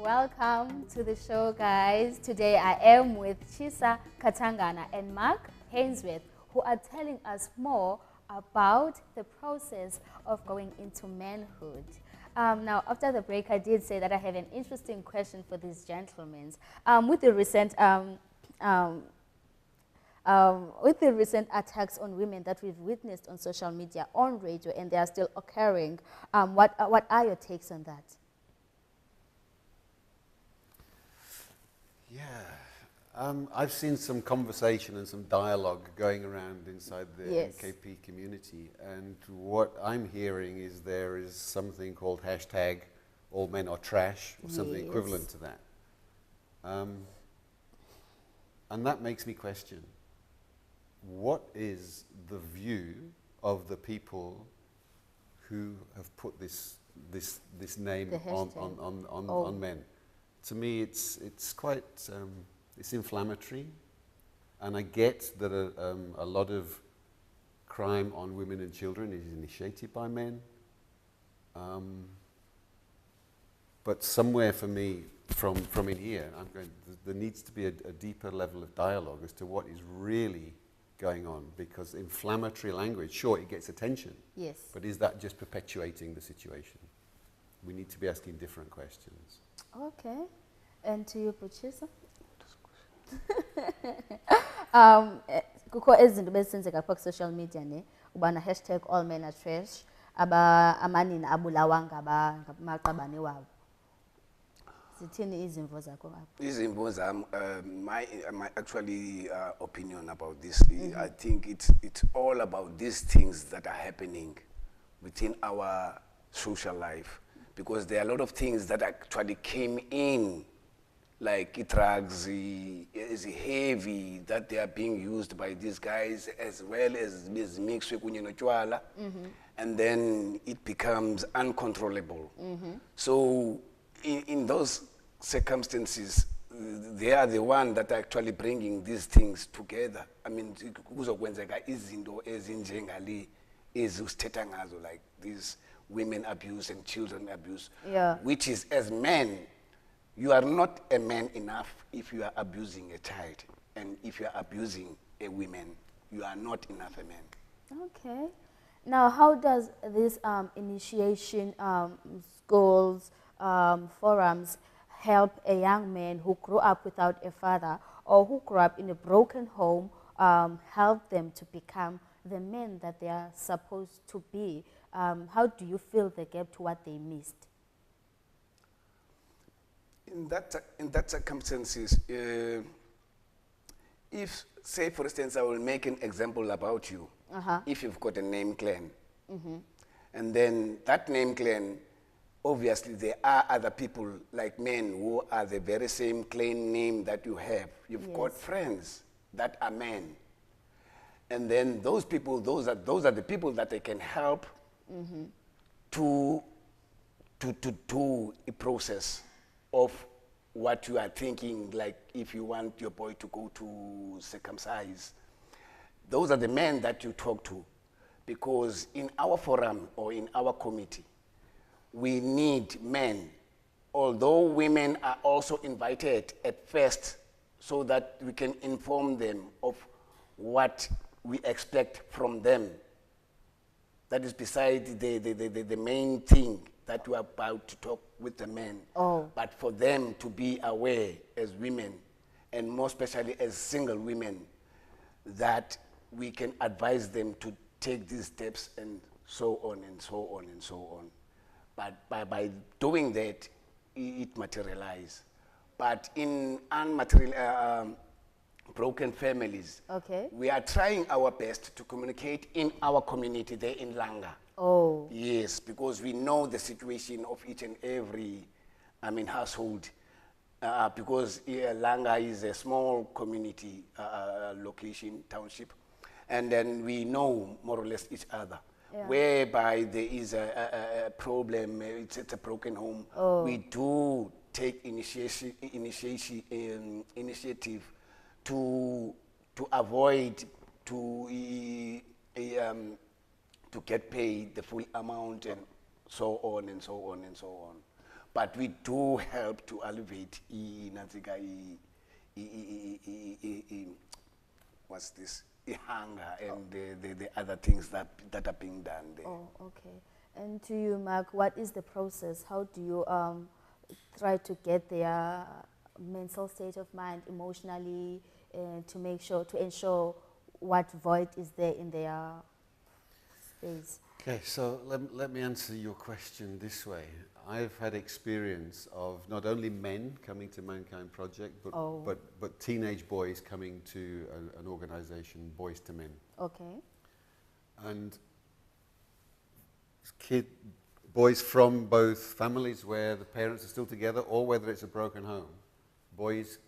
welcome to the show, guys. Today I am with Chisa Katangana and Mark Hainsworth, who are telling us more about the process of going into manhood. Now, after the break, I did say that I have an interesting question for these gentlemen. With the recent attacks on women that we've witnessed on social media, on radio, and they are still occurring, what are your takes on that? Yeah, I've seen some conversation and some dialogue going around inside the NKP community, and what I'm hearing is there is something called hashtag all men are trash, or something equivalent to that. And that makes me question, what is the view of the people who have put this name on men? To me, it's quite it's inflammatory, and I get that a lot of crime on women and children is initiated by men. But somewhere for me, from in here, there needs to be a deeper level of dialogue as to what is really going on, because inflammatory language, sure, it gets attention. Yes. But is that just perpetuating the situation? We need to be asking different questions. Okay. And to you, Puchisa? Kukho ezinto bezisenzeka kwa social media ne ubana hashtag all men are trash amanini abulawa ngamaqabane wabo. Sithini izimvo zakho apho? Izimvo zami, my actually opinion about this, I think it's all about these things that are happening within our social life, because there are a lot of things that actually came in, like drugs is heavy, that they are being used by these guys, as well as mixed with kunyenochwala, and then it becomes uncontrollable. So in those circumstances, they are the one that are actually bringing these things together. I mean, kuzokwenzeka izinto ezinjengali ezusithetha ngazo, like these women abuse and children abuse, which is, as men, you are not a man enough if you are abusing a child, and if you are abusing a woman, you are not enough a man. Okay. Now, how does this initiation schools, forums help a young man who grew up without a father or who grew up in a broken home, help them to become the men that they are supposed to be? How do you fill the gap to what they missed? In that circumstances, if, say for instance, I will make an example about you. If you've got a name clan, and then that name clan, obviously there are other people like men who are the very same clan name that you have. You've got friends that are men, and then those people, those are the people that they can help to do a process of what you are thinking, like if you want your boy to go to circumcise. Those are the men that you talk to, because in our forum or in our committee, we need men, although women are also invited at first, so that we can inform them of what we expect from them. That is beside the main thing that we are about to talk with the men. But for them to be aware as women, and more especially as single women, that we can advise them to take these steps, and so on and so on and so on. But by doing that, it materializes. But in unmaterial, broken families, we are trying our best to communicate in our community there in Langa. Yes, because we know the situation of each and every, household. Because Langa is a small community location, township, and then we know more or less each other. Whereby there is a problem, it's a broken home, we do take initiative to avoid to get paid the full amount, and so on and so on and so on. but we do help to elevate what's this? Hunger and the other things that are being done there. Oh, okay. And to you, Mark, what is the process? How do you try to get their mental state of mind emotionally to ensure what void is there in their space? Okay, so let me answer your question this way. I've had experience of not only men coming to Mankind Project, but teenage boys coming to an organization, Boys to Men. Okay. And boys from both families where the parents are still together or whether it's a broken home, boys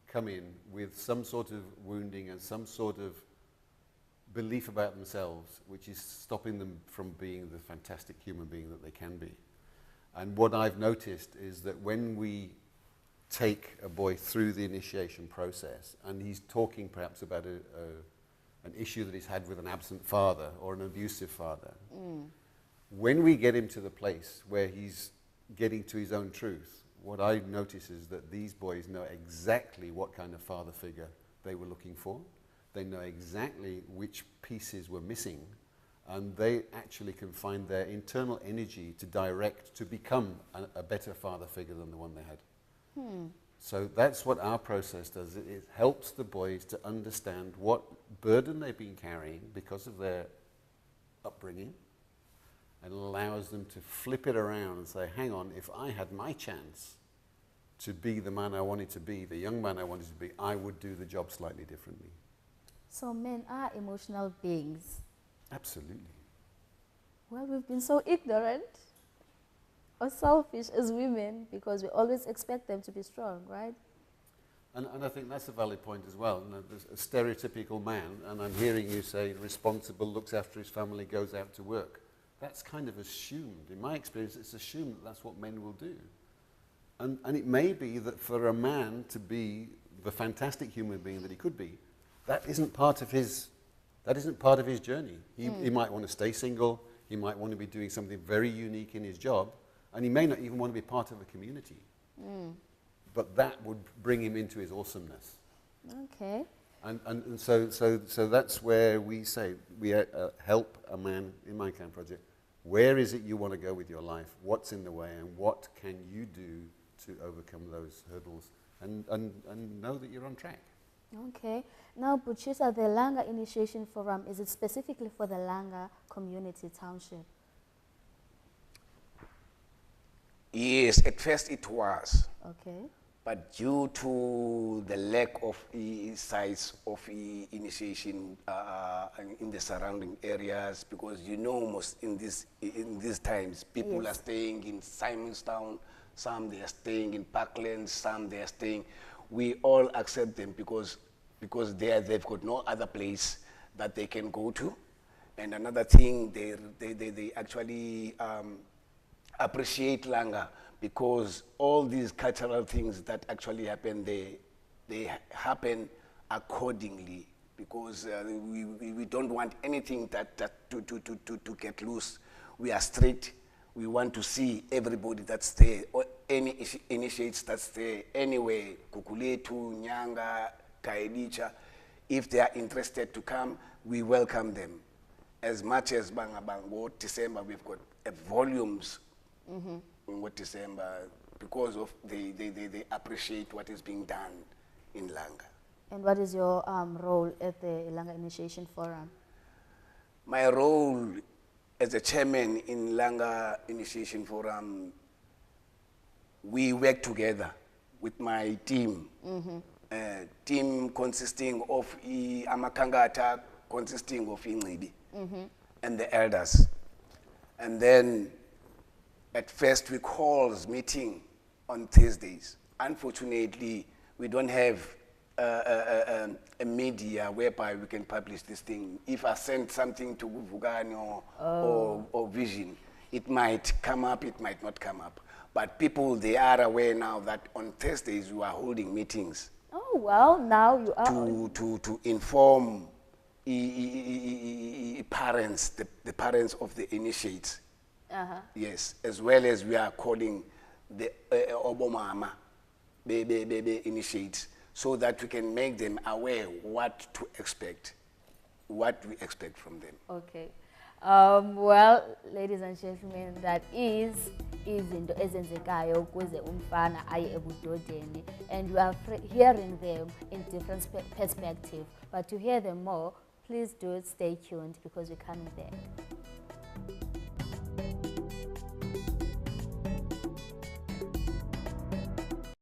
come in with some sort of wounding and some sort of belief about themselves which is stopping them from being the fantastic human being that they can be. And what I've noticed is that when we take a boy through the initiation process and he's talking perhaps about an issue that he's had with an absent father or an abusive father, when we get him to the place where he's getting to his own truth, what I notice is that these boys know exactly what kind of father figure they were looking for. They know exactly which pieces were missing, and they actually can find their internal energy to direct to become a better father figure than the one they had. So that's what our process does. It helps the boys to understand what burden they've been carrying because of their upbringing, and allows them to flip it around and say, hang on, if I had my chance to be the man I wanted to be, the young man I wanted to be, I would do the job slightly differently. So men are emotional beings. Absolutely. Well, we've been so ignorant or selfish as women because we always expect them to be strong, right? And I think that's a valid point as well. You know, there's a stereotypical man, and I'm hearing you say responsible, looks after his family, goes out to work. That's kind of assumed. In my experience, it's assumed that that's what men will do. And it may be that for a man to be the fantastic human being that he could be, that isn't part of his journey. He might want to stay single, he might want to be doing something very unique in his job, and he may not even want to be part of a community. But that would bring him into his awesomeness. Okay. And so that's where we say, we help a man in Mankind Project. Where is it you want to go with your life? What's in the way? And what can you do to overcome those hurdles? And know that you're on track. Okay. Now, Buchisa, the Langa Initiation Forum, is it specifically for the Langa community township? Yes, at first it was. Okay. But due to the lack of sites of initiation in the surrounding areas, because you know most in these times, people are staying in Simonstown, some they are staying in Parkland, some they are staying. We all accept them because they've got no other place that they can go to. And another thing, they actually appreciate Langa, because all these cultural things that actually happen, they happen accordingly, because we don't want anything to get loose. We are strict. We want to see everybody that's there, or any initiates that's there, anyway, Kukuletu, Nyanga, Kaedicha. If they are interested to come, we welcome them. As much as Bangabango, December, we've got volumes in what December, because of they appreciate what is being done in Langa. And what is your role at the Langa Initiation Forum? My role as a chairman in Langa Initiation Forum, we work together with my team. Team consisting of Amakangata, consisting of Ingribi, and the elders. And then at first we calls meeting on Thursdays. Unfortunately, we don't have a media whereby we can publish this thing. If I send something to Vugani or Vision, it might come up, it might not come up. But people, they are aware now that on Thursdays we are holding meetings. Oh, well, now you are. To inform parents, the parents of the initiates. Yes, as well as we are calling the obomama be initiate, so that we can make them aware what to expect, what we expect from them. Okay. Well, ladies and gentlemen, that is izinto ezenzekayo ukuze umfana aye ebudodeni, and we are hearing them in different perspectives. But to hear them more, please do stay tuned, because we're coming there.